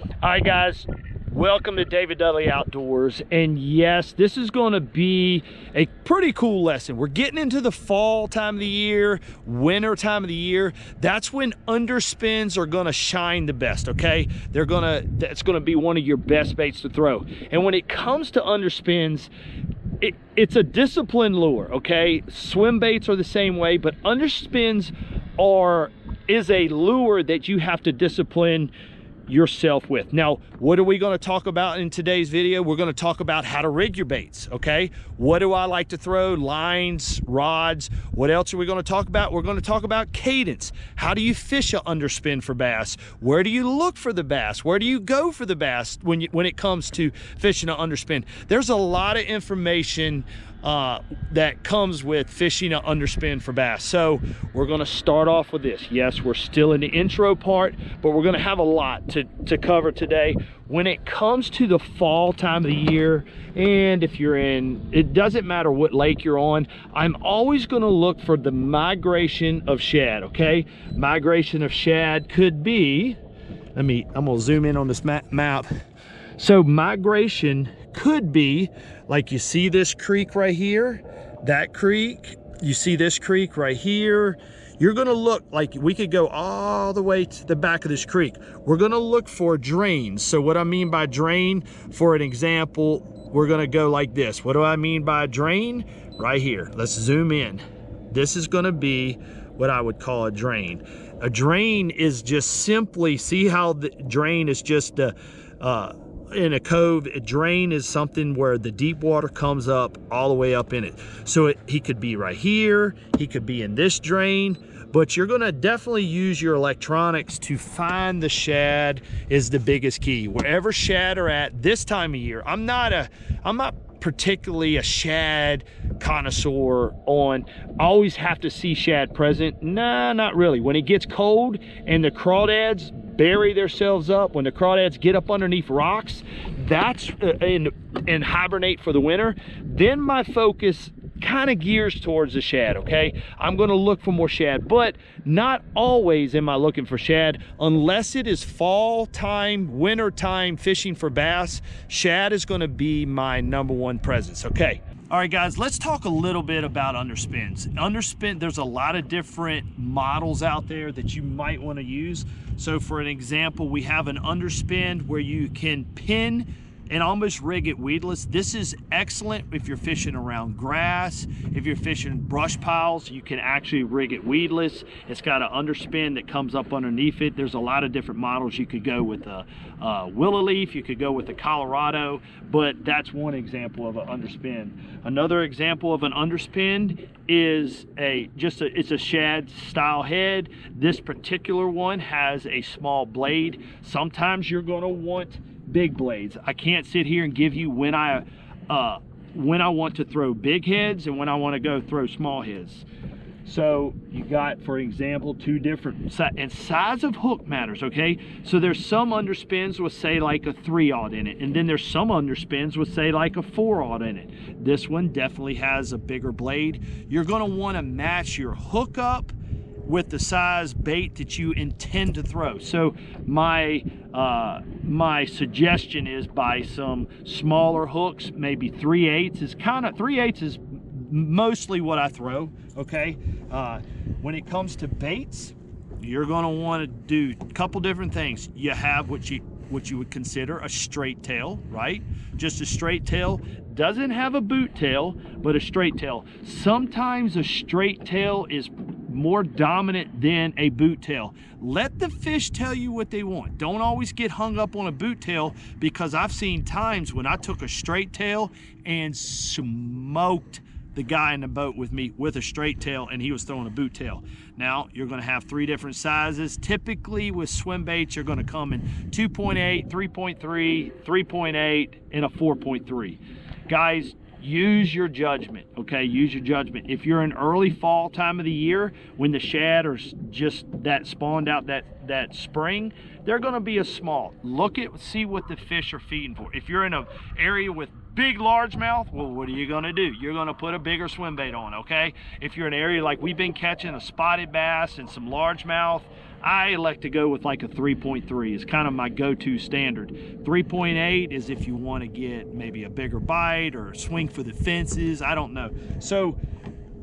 All right, guys, welcome to David Dudley Outdoors. And yes, this is going to be a pretty cool lesson. We're getting into the fall time of the year, winter time of the year. That's when underspins are going to shine the best, okay? That's going to be one of your best baits to throw. And when it comes to underspins, it's a disciplined lure, okay? Swim baits are the same way, but underspins is a lure that you have to discipline yourself with. Now, what are we going to talk about in today's video? We're going to talk about how to rig your baits, okay? What do I like to throw? Lines, rods. What else are we going to talk about? We're going to talk about cadence. How do you fish a underspin for bass? Where do you look for the bass? Where do you go for the bass when it comes to fishing an underspin? There's a lot of information that comes with fishing an underspin for bass. So we're going to start off with this. Yes, we're still in the intro part, but we're going to have a lot to cover today. When it comes to the fall time of the year, and if you're in, it doesn't matter what lake you're on, I'm always going to look for the migration of shad, okay? Migration of shad could be, I'm going to zoom in on this map. So migration could be, like you see this creek right here, that creek, you see this creek right here. You're gonna look, like we could go all the way to the back of this creek. We're gonna look for drains. So what I mean by drain, for an example, we're gonna go like this. What do I mean by drain? Right here, let's zoom in. This is gonna be what I would call a drain. A drain is just simply, see how the drain is just in a cove. A drain is something where the deep water comes up all the way up in it. So he could be right here, he could be in this drain, but you're gonna definitely use your electronics to find the shad is the biggest key. Wherever shad are at this time of year, I'm not particularly a shad connoisseur on always have to see shad present. Nah, not really. When it gets cold and the crawdads bury themselves up, when the crawdads get up underneath rocks, that's and hibernate for the winter, then my focus kind of gears towards the shad, okay? I'm going to look for more shad, but not always am I looking for shad unless it is fall time, winter time fishing for bass. Shad is going to be my #1 presence, okay? All right, guys, let's talk a little bit about underspins. Underspin, there's a lot of different models out there that you might want to use. So for an example, we have an underspin where you can pin and almost rig it weedless. This is excellent if you're fishing around grass. If you're fishing brush piles, you can actually rig it weedless. It's got an underspin that comes up underneath it. There's a lot of different models. You could go with a willow leaf, you could go with a Colorado, but that's one example of an underspin. Another example of an underspin is it's a shad style head. This particular one has a small blade. Sometimes you're going to want big blades. I can't sit here and give you when I want to throw big heads and when I want to go throw small heads. So you got, for example, two different and size of hook matters, okay? So there's some underspins with say like a 3/0 in it, and then there's some underspins with say like a 4/0 in it. This one definitely has a bigger blade. You're going to want to match your hook up with the size bait that you intend to throw. So my suggestion is buy some smaller hooks, maybe 3/8 is kind of, 3/8 is mostly what I throw, okay? When it comes to baits, you're gonna wanna do a couple different things. You have what you would consider a straight tail, right? Just a straight tail. Doesn't have a boot tail, but a straight tail. Sometimes a straight tail is more dominant than a boot tail. Let the fish tell you what they want. Don't always get hung up on a boot tail, because I've seen times when I took a straight tail and smoked the guy in the boat with me with a straight tail and he was throwing a boot tail. Now you're going to have 3 different sizes. Typically with swim baits, you're going to come in 2.8, 3.3, 3.8, and a 4.3. Guys, use your judgment, okay? Use your judgment. If you're in early fall time of the year, when the shad are just that spawned out that spring, they're gonna be a small. See what the fish are feeding for. If you're in an area with big largemouth, well, what are you gonna do? You're gonna put a bigger swim bait on, okay? If you're in an area like we've been catching a spotted bass and some largemouth, I elect to go with like a 3.3 is kind of my go-to standard. 3.8 is if you want to get maybe a bigger bite or swing for the fences, I don't know. So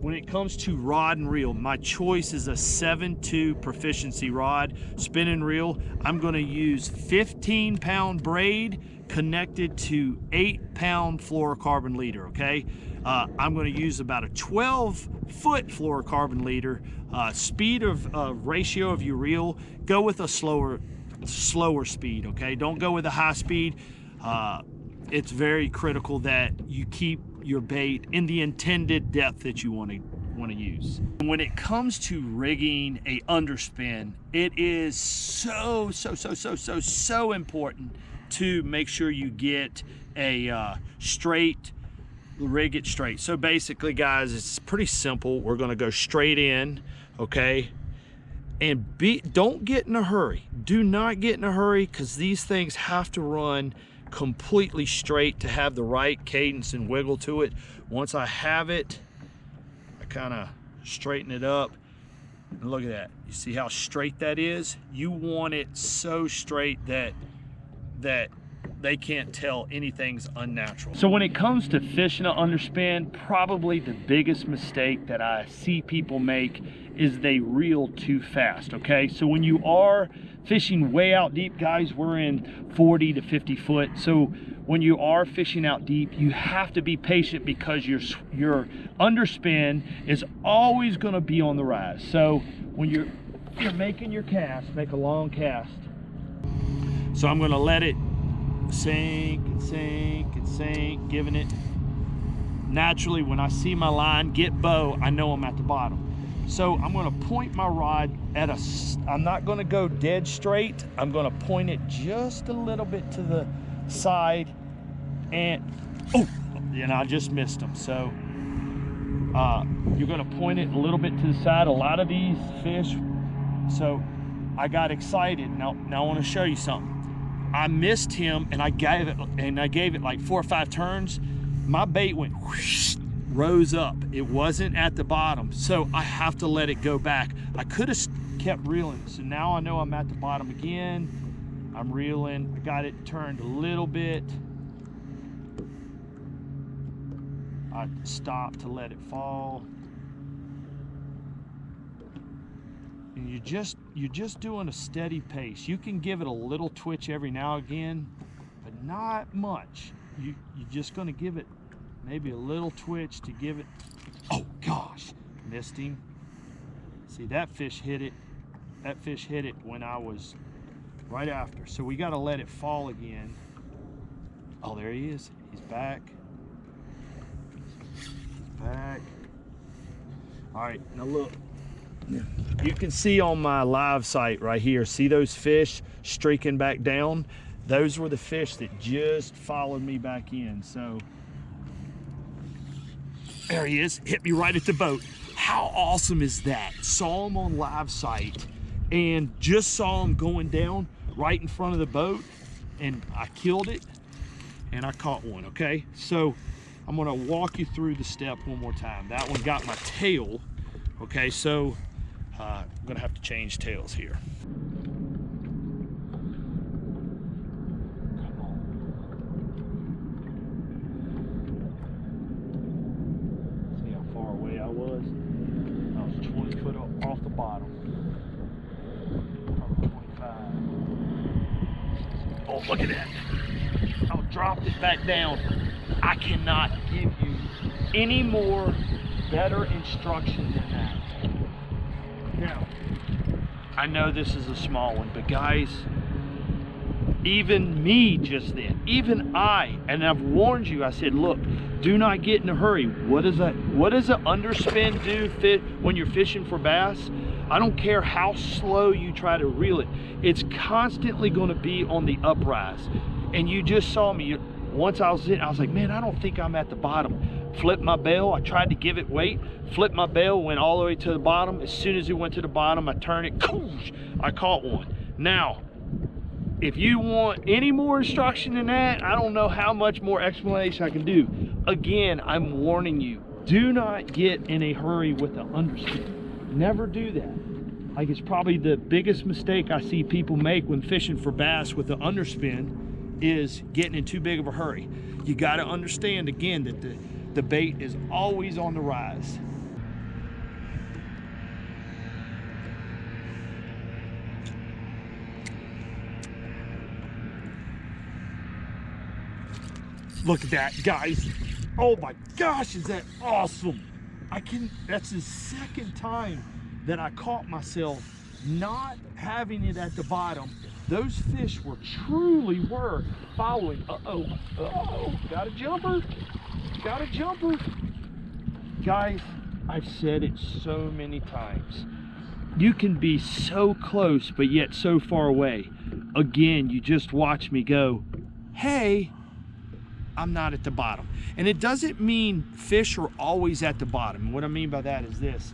when it comes to rod and reel, my choice is a 7.2 proficiency rod, spin and reel. I'm going to use 15-pound braid connected to 8-pound fluorocarbon leader, okay? I'm going to use about a 12-foot fluorocarbon leader. Speed of ratio of your reel, go with a slower speed, okay? Don't go with a high speed. It's very critical that you keep your bait in the intended depth that you want to use. When it comes to rigging a underspin, it is so important to make sure you get a rig it straight. So basically, guys, it's pretty simple. We're going to go straight in, okay? And don't get in a hurry. Do not get in a hurry, because these things have to run completely straight to have the right cadence and wiggle to it. Once I have it, I kind of straighten it up. And look at that. You see how straight that is? You want it so straight that they can't tell anything's unnatural. So when it comes to fishing an underspin, probably the biggest mistake that I see people make is they reel too fast, okay? So when you are fishing way out deep, guys, we're in 40 to 50 foot. So when you are fishing out deep, you have to be patient, because your underspin is always gonna be on the rise. So when you're making your cast, make a long cast. So I'm gonna let it sink and sink and sink, giving it naturally. When I see my line get bow, I know I'm at the bottom. So I'm going to point my rod at I'm not going to go dead straight. I'm going to point it just a little bit to the side, and I just missed them. So you're going to point it a little bit to the side. A lot of these fish, so I got excited. Now I want to show you something. I missed him, and I gave it like 4 or 5 turns. My bait went whoosh, rose up. It wasn't at the bottom, so I have to let it go back. I could have kept reeling. So now I know I'm at the bottom again. I'm reeling. I got it turned a little bit. I stopped to let it fall. And you're just doing a steady pace. You can give it a little twitch every now and again, but not much. You're just going to give it maybe a little twitch to give it. Oh gosh, missed him. See, that fish hit it. That fish hit it when I was right after. So we got to let it fall again. Oh, there he is. He's back. Back. All right, now look. You can see on my live site right here, see those fish streaking back down? Those were the fish that just followed me back in. So there he is, hit me right at the boat. How awesome is that? Saw him on live site and just saw him going down right in front of the boat, and I killed it and I caught one, okay? So I'm gonna walk you through the step one more time. That one got my tail, okay? So I'm gonna have to change tails here. See how far away I was? I was 20 foot off the bottom. Probably 25. Oh, look at that. I dropped it back down. I cannot give you any more better instruction than that. Now, I know this is a small one, but guys, even me just then, even and I've warned you, I said, look, do not get in a hurry. What does an underspin do when you're fishing for bass? I don't care how slow you try to reel it. It's constantly going to be on the uprise. And you just saw me, once I was in, I was like, man, I don't think I'm at the bottom. Flipped my bail, I tried to give it weight, flipped my bail, went all the way to the bottom. As soon as it went to the bottom, I turned it, I caught one. Now, if you want any more instruction than that, I don't know how much more explanation I can do. Again, I'm warning you, do not get in a hurry with the underspin. Never do that. Like, it's probably the biggest mistake I see people make when fishing for bass with the underspin is getting in too big of a hurry. You got to understand again that the bait is always on the rise. Look at that, guys. Oh my gosh, is that awesome? That's the second time that I caught myself not having it at the bottom. Those fish were following. Uh-oh, got a jumper. Guys, I've said it so many times. You can be so close, but yet so far away. Again, you just watch me go, hey, I'm not at the bottom. And it doesn't mean fish are always at the bottom. And what I mean by that is this.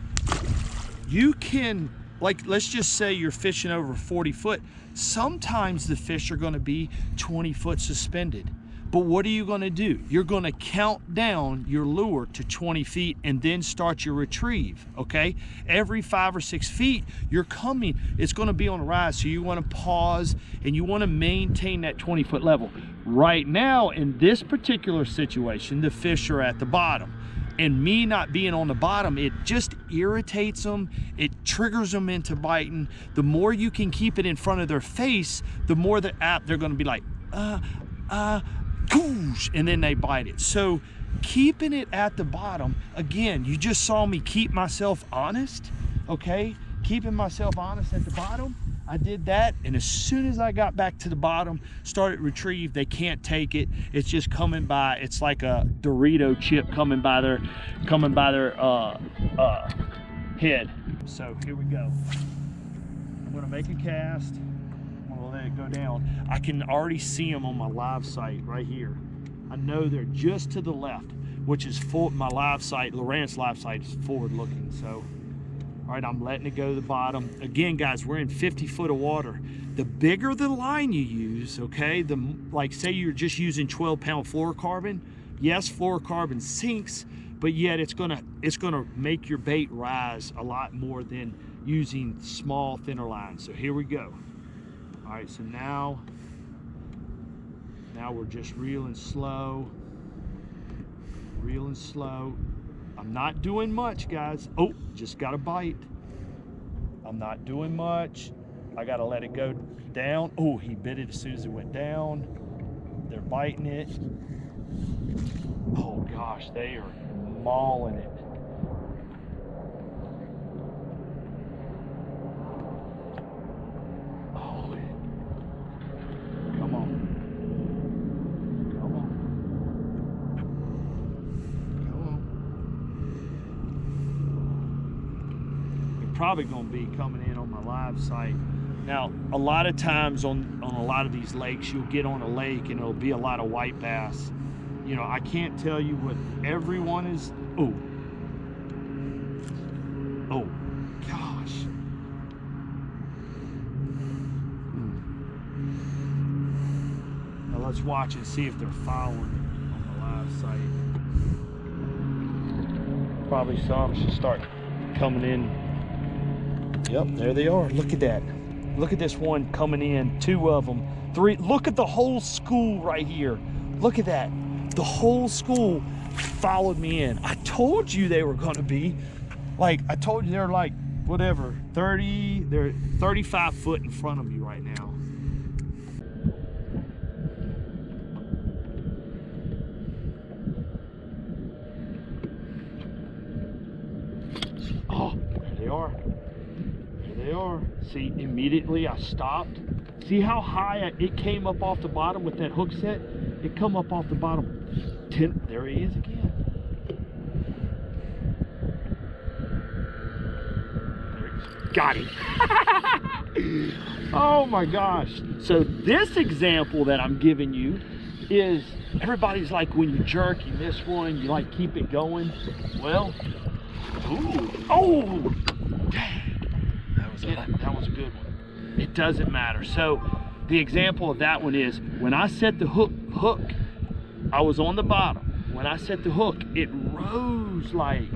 You can, like, let's just say you're fishing over 40 foot. Sometimes the fish are gonna be 20 foot suspended. But what are you gonna do? You're gonna count down your lure to 20 feet and then start your retrieve, okay? Every 5 or 6 feet, you're coming, it's gonna be on a rise, so you wanna pause and you wanna maintain that 20-foot level. Right now, in this particular situation, the fish are at the bottom. And me not being on the bottom, it just irritates them. It triggers them into biting. The more you can keep it in front of their face, the more they're gonna be like, and then they bite it. So keeping it at the bottom, again, you just saw me keep myself honest, okay? Keeping myself honest at the bottom. I did that, and as soon as I got back to the bottom, started retrieve, they can't take it. It's just coming by. It's like a Dorito chip coming by their head. So here we go. I'm gonna make a cast. I'm gonna let it go down. I can already see them on my live sight right here. I know they're just to the left, which is full. My live sight, Lowrance live sight, is forward looking. So. All right, I'm letting it go to the bottom. Again, guys, we're in 50 foot of water. The bigger the line you use, okay, like say you're just using 12-pound fluorocarbon, yes, fluorocarbon sinks, but yet it's gonna make your bait rise a lot more than using small, thinner lines. So here we go. All right, so now we're just reeling slow. I'm not doing much, guys. Oh, just got a bite. I'm not doing much. I gotta let it go down. Oh, he bit it as soon as it went down. They're biting it. Oh gosh, they are mauling it. Oh, come on. Probably going to be coming in on my live site. Now, a lot of times on a lot of these lakes, you'll get on a lake and it'll be a lot of white bass. You know, I can't tell you what everyone is. Oh gosh. Now let's watch and see if they're following on the live site. Probably some should start coming in. Yep, there they are. Look at that. Look at this one coming in. 2 of them. 3. Look at the whole school right here. Look at that. The whole school followed me in. I told you they were going to be. Like, I told you they're like, whatever, they're 35 foot in front of me right now. Oh, there they are. They are. See, immediately I stopped. See how high it came up off the bottom with that hook set? It come up off the bottom. There he is again. There he is. Got him. Oh my gosh. So this example that I'm giving you is, everybody's like, when you jerk, you miss one, you like keep it going. Well, ooh, oh, dang. That was a good one. It doesn't matter. So the example of that one is, when I set the hook, I was on the bottom. When I set the hook, it rose like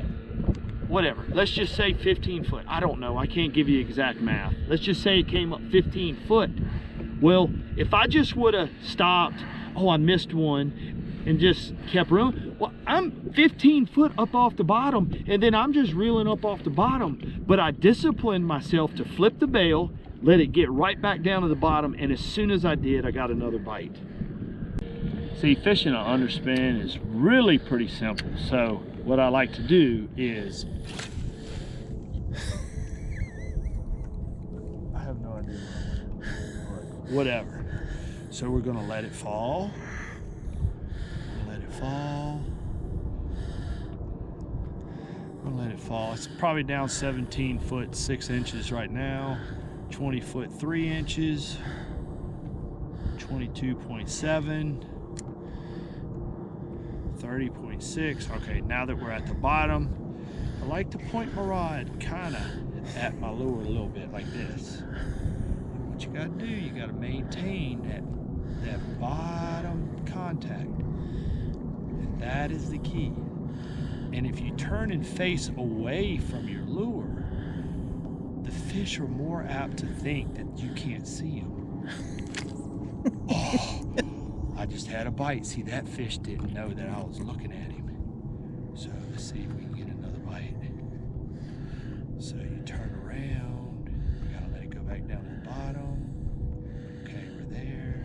whatever, let's just say 15 foot. I don't know, I can't give you exact math. Let's just say it came up 15 foot. Well, if I just would have stopped, oh, I missed one, and just kept reeling, well, I'm 15 foot up off the bottom, and then I'm just reeling up off the bottom. But I disciplined myself to flip the bail, let it get right back down to the bottom, and as soon as I did, I got another bite. See, fishing an underspin is really pretty simple. So what I like to do is, I have no idea whatever. So we're gonna let it fall. Let it fall. I'll let it fall. It's probably down 17 foot 6 inches right now. 20 foot 3 inches. 22.7. 30.6. Okay, now that we're at the bottom, I like to point my rod kind of at my lure a little bit like this. And what you got to do, you got to maintain that bottom contact. And that is the key. And if you turn and face away from your lure, the fish are more apt to think that you can't see them. Oh, I just had a bite. See, that fish didn't know that I was looking at him. So let's see if we can get another bite. So you turn around. You gotta let it go back down to the bottom. Okay, we're there.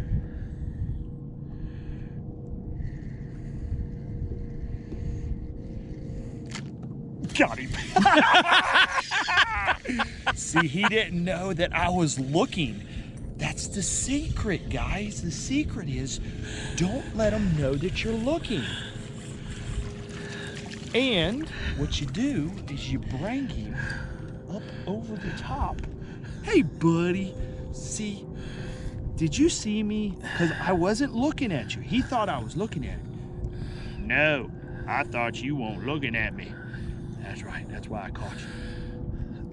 Got him. See, he didn't know that I was looking. That's the secret, guys. The secret is don't let them know that you're looking. And what you do is you bring him up over the top. Hey, buddy. See, did you see me? Because I wasn't looking at you. He thought I was looking at him. No, I thought you weren't looking at me. That's right. That's why I caught you.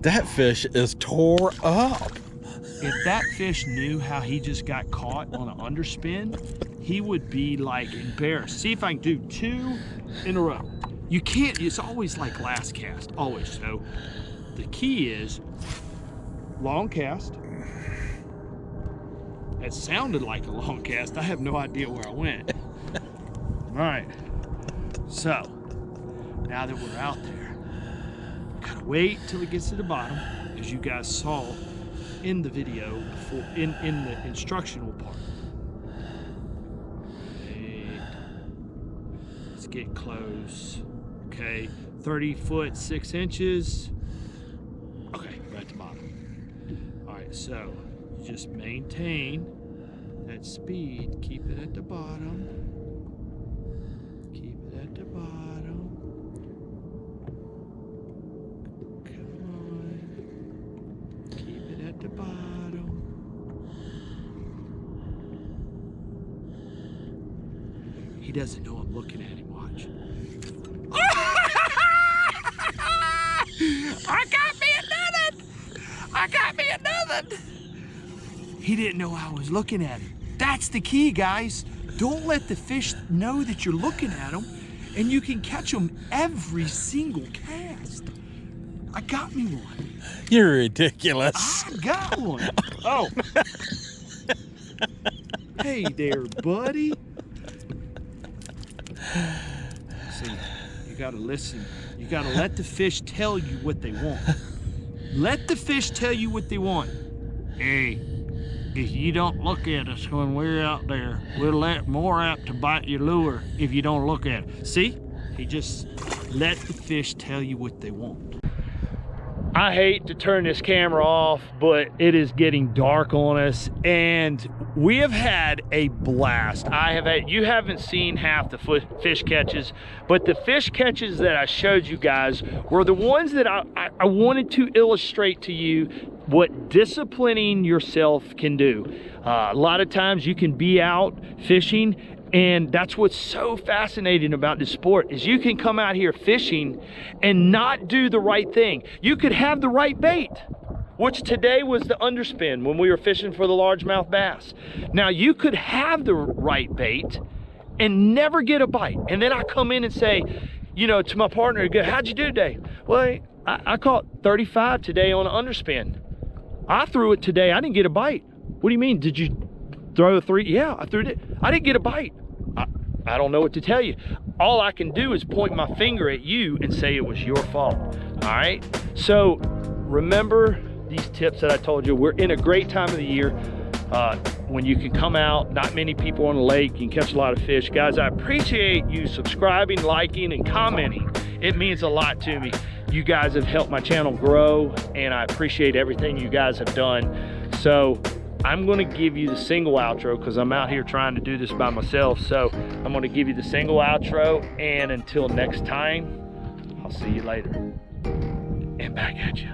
That fish is tore up. If that fish knew how he just got caught on an underspin, he would be like embarrassed. See if I can do 2 in a row. You can't, it's always like last cast, always. So the key is long cast. It sounded like a long cast. I have no idea where I went. All right, so now that we're out there, gotta wait till it gets to the bottom, as you guys saw in the video before, in the instructional part. Wait. Let's get close. Okay, 30 foot 6 inches. Okay, right at the bottom. All right, so just maintain that speed. Keep it at the bottom. Keep it at the bottom. Come on. Keep it at the bottom. He doesn't know I'm looking at him. Watch. I got me another! I got me another! He didn't know I was looking at him. That's the key, guys. Don't let the fish know that you're looking at them, and you can catch them every single cast. I got me one. You're ridiculous. I got one. Oh. Hey there, buddy. See, you gotta listen. You gotta let the fish tell you what they want. Let the fish tell you what they want. Hey, if you don't look at us when we're out there, we're more apt to bite your lure if you don't look at it. See? He just let the fish tell you what they want. I hate to turn this camera off, but it is getting dark on us, and we have had a blast. You haven't seen half the fish catches, but the fish catches that I showed you guys were the ones that I wanted to illustrate to you what disciplining yourself can do. A lot of times you can be out fishing, and that's what's so fascinating about this sport is you can come out here fishing and not do the right thing. You could have the right bait, which today was the underspin when we were fishing for the largemouth bass. Now you could have the right bait and never get a bite. And then I come in and say, you know, to my partner, go, how'd you do today? Well, I caught 35 today on an underspin. I threw it today, I didn't get a bite. What do you mean, did you throw a 3? Yeah, I threw it, I didn't get a bite. I don't know what to tell you. All I can do is point my finger at you and say it was your fault, all right? So remember these tips that I told you. We're in a great time of the year when you can come out, not many people on the lake, you can catch a lot of fish. Guys, I appreciate you subscribing, liking, and commenting. It means a lot to me. You guys have helped my channel grow, and I appreciate everything you guys have done. So I'm gonna give you the single outro because I'm out here trying to do this by myself. So I'm gonna give you the single outro, and until next time, I'll see you later. And back at you.